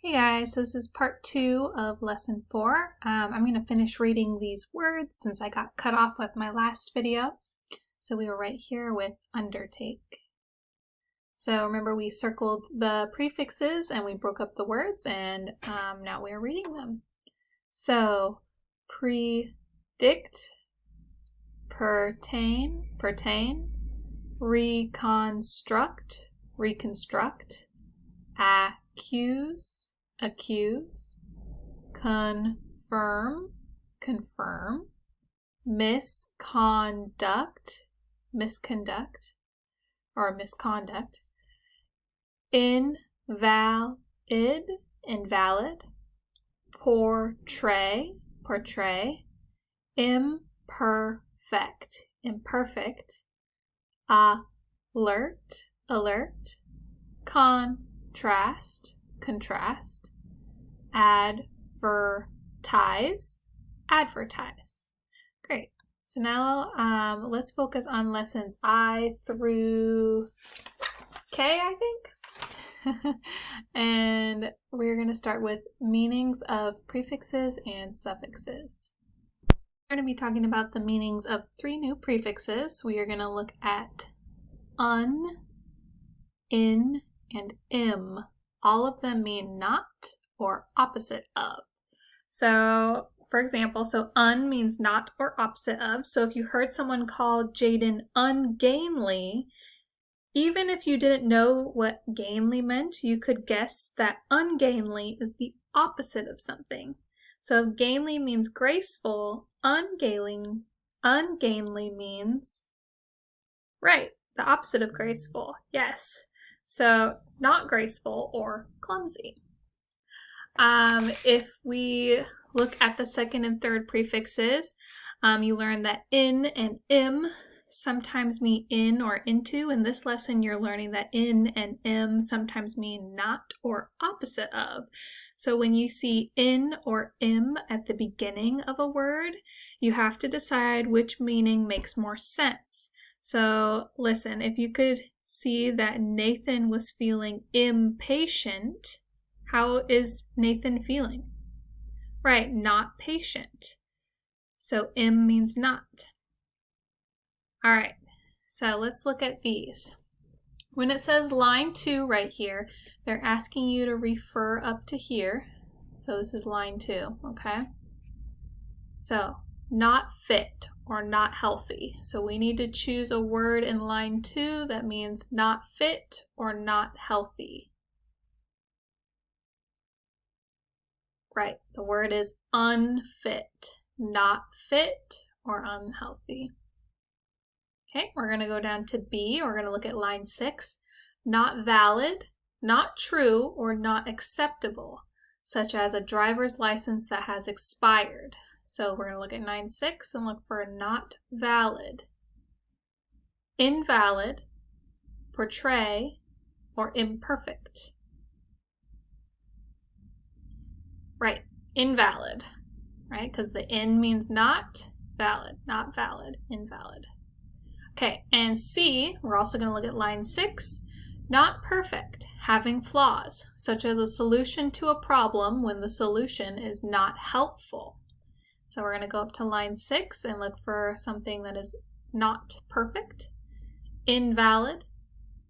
Hey guys, so this is part 2 of lesson 4. I'm going to finish reading these words since I got cut off with my last video. So we were right here with undertake. So remember we circled the prefixes and we broke up the words, and now we're reading them. So predict, pertain, reconstruct, accuse, confirm, misconduct, invalid, portray, imperfect, alert, contrast, advertise. Great. So now let's focus on lessons I through K, I think. And we're going to start with meanings of prefixes and suffixes. We're going to be talking about the meanings of 3 new prefixes. We are going to look at un, in, and im. All of them mean not or opposite of. So, for example, un means not or opposite of. So if you heard someone call Jaden ungainly, even if you didn't know what gainly meant, you could guess that ungainly is the opposite of something. So if gainly means graceful, ungainly means, right, the opposite of graceful. Yes. So not graceful or clumsy. If we look at the second and third prefixes, you learn that in and im sometimes mean in or into. In this lesson, you're learning that in and im sometimes mean not or opposite of. So when you see in or im at the beginning of a word, you have to decide which meaning makes more sense. So listen, if you could see that Nathan was feeling impatient, how is Nathan feeling? Right, not patient. So im means not. All right, so let's look at these. When it says line 2 right here, they're asking you to refer up to here. So this is line 2, okay? So not fit or not healthy. So we need to choose a word in line 2 that means not fit or not healthy. Right, the word is unfit, not fit or unhealthy. Okay, we're going to go down to B. We're going to look at line 6. Not valid, not true, or not acceptable, such as a driver's license that has expired. So we're going to look at line 6 and look for not valid, invalid, portray, or imperfect. Right, invalid, right? Because the in means not valid, invalid. Okay, and C, we're also going to look at line 6. Not perfect, having flaws, such as a solution to a problem when the solution is not helpful. So we're going to go up to line 6 and look for something that is not perfect, invalid,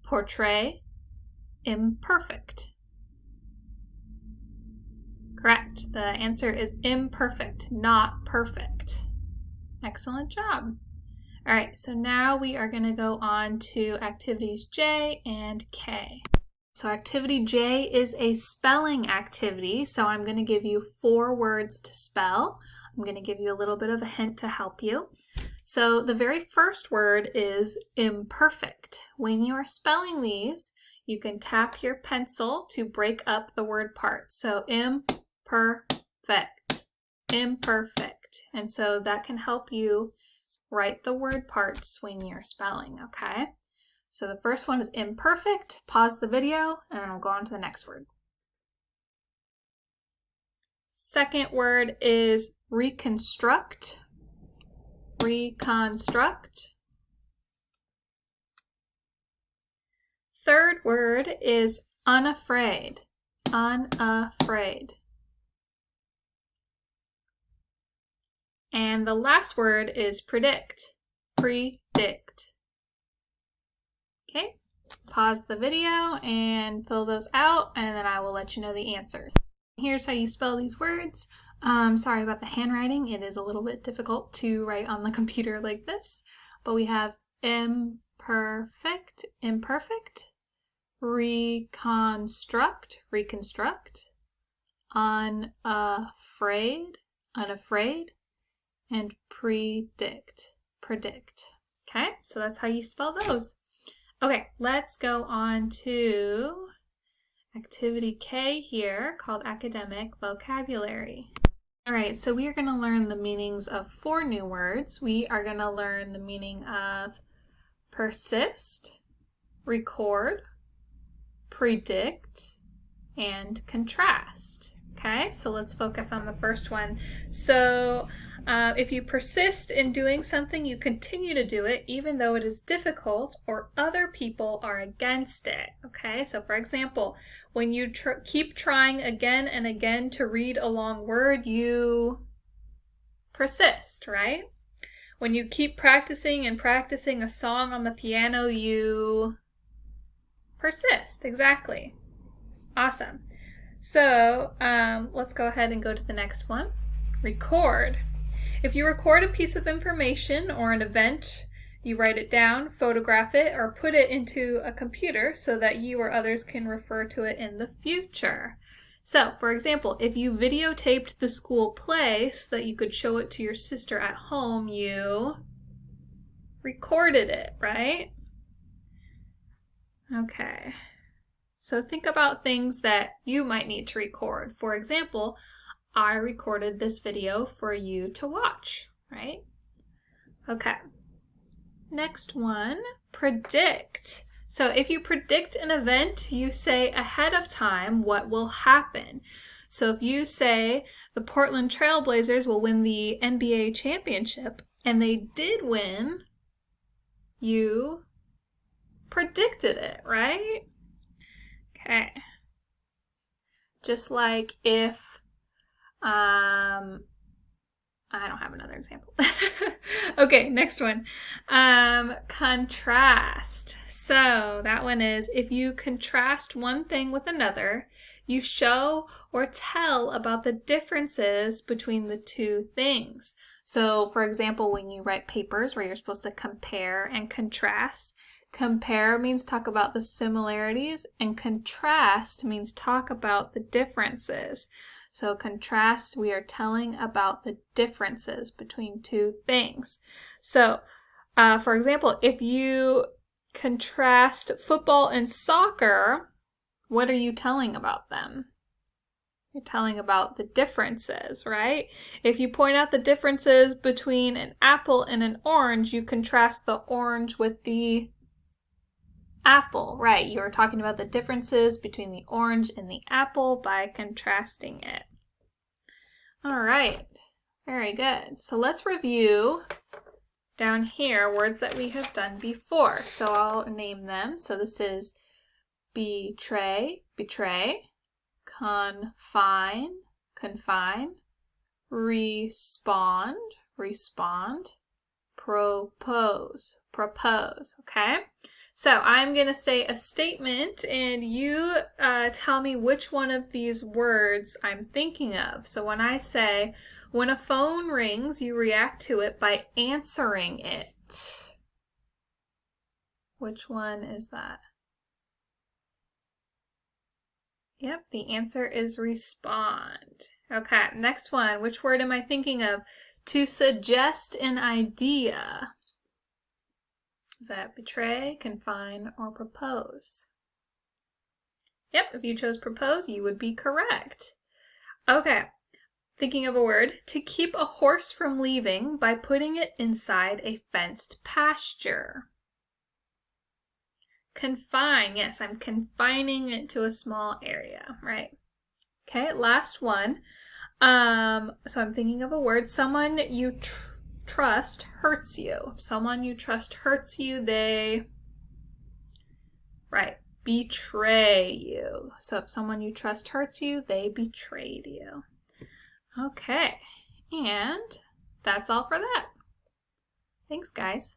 portray, imperfect. Correct. The answer is imperfect, not perfect. Excellent job. All right, so now we are going to go on to activities J and K. So activity J is a spelling activity, so I'm going to give you 4 words to spell. I'm going to give you a little bit of a hint to help you. So the very first word is imperfect. When you are spelling these, you can tap your pencil to break up the word parts. So imperfect. And so that can help you write the word parts when you're spelling, okay? So the first one is imperfect. Pause the video and then I'll go on to the next word. Second word is reconstruct. Third word is unafraid. unafraid. And the last word is predict. Predict. Okay, pause the video and fill those out, and then I will let you know the answers. Here's how you spell these words. Sorry about the handwriting. It is a little bit difficult to write on the computer like this, but we have imperfect, imperfect, reconstruct, reconstruct, unafraid, unafraid, and predict, predict. Okay, so that's how you spell those. Okay, let's go on to activity K here, called academic vocabulary. All right, so we are going to learn the meanings of 4 new words. We are going to learn the meaning of persist, record, predict, and contrast. Okay, so let's focus on the first one. So if you persist in doing something, you continue to do it even though it is difficult or other people are against it. Okay, so for example, when you keep trying again and again to read a long word, you persist, right? When you keep practicing and practicing a song on the piano, you persist. Exactly. Awesome. So let's go ahead and go to the next one. Record. If you record a piece of information or an event, you write it down, photograph it, or put it into a computer so that you or others can refer to it in the future. So, for example, if you videotaped the school play so that you could show it to your sister at home, you recorded it, right? Okay. So think about things that you might need to record. For example, I recorded this video for you to watch, right? Okay. Next one, predict. So if you predict an event, you say ahead of time what will happen. So if you say the Portland Trail Blazers will win the NBA championship, and they did win, you predicted it, right? Okay. Just like if, I don't have another example. Okay, next one. Contrast. So that one is, if you contrast one thing with another, you show or tell about the differences between the two things. So for example, when you write papers where you're supposed to compare and contrast, compare means talk about the similarities, and contrast means talk about the differences. So contrast, we are telling about the differences between two things. So, for example, if you contrast football and soccer, what are you telling about them? You're telling about the differences, right? If you point out the differences between an apple and an orange, you contrast the orange with the apple, right? You're talking about the differences between the orange and the apple by contrasting it. All right, very good. So let's review down here words that we have done before. So I'll name them. So this is betray, betray, confine, confine, respond, respond, propose, propose, okay? So I'm going to say a statement and you tell me which one of these words I'm thinking of. So when I say, when a phone rings, you react to it by answering it. Which one is that? Yep, the answer is respond. Okay, next one. Which word am I thinking of? To suggest an idea. Is that betray, confine, or propose? Yep, if you chose propose, you would be correct. Okay, thinking of a word. To keep a horse from leaving by putting it inside a fenced pasture. Confine, yes, I'm confining it to a small area, right? Okay, last one. So I'm thinking of a word. Someone you trust hurts you. Someone you trust hurts you, they, right, betray you. So if someone you trust hurts you, they betrayed you. Okay, and that's all for that. Thanks, guys.